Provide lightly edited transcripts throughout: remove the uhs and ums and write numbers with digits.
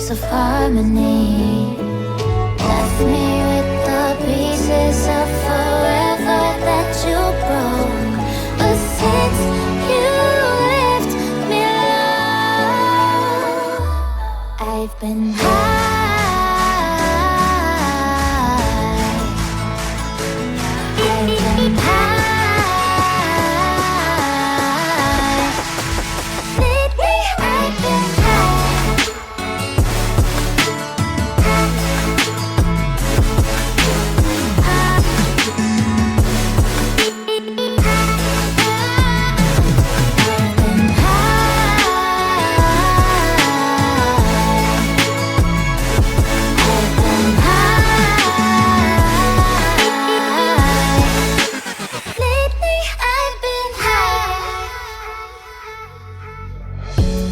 choirs of harmony. Left me with the pieces of forever that you broke. But since you left me alone, I've been high. I've been high. Lately I've been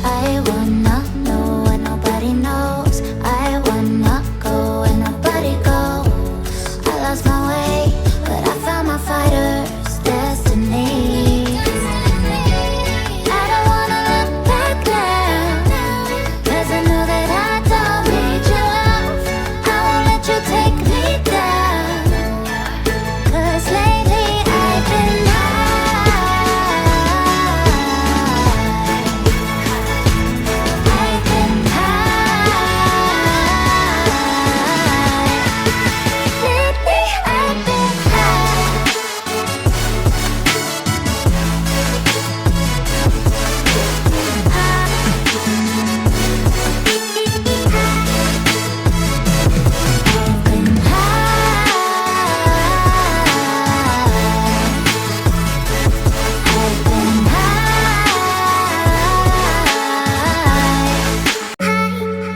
I wanna know what nobody knows. I wanna go where nobody goes. I lost my way, but I found my fighter's destiny. I don't wanna look back now, 'cause I know that I don't need your love. I won't let you take me down, 'cause lately I've been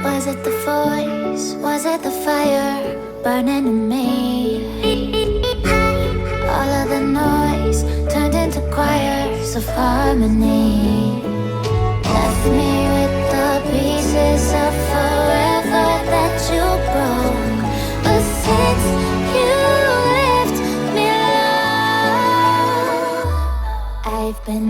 Was it the voice? Was it the fire burning in me? All of the noise turned into choirs of harmony. Left me with the pieces of forever that you broke. But since you left me alone, I've been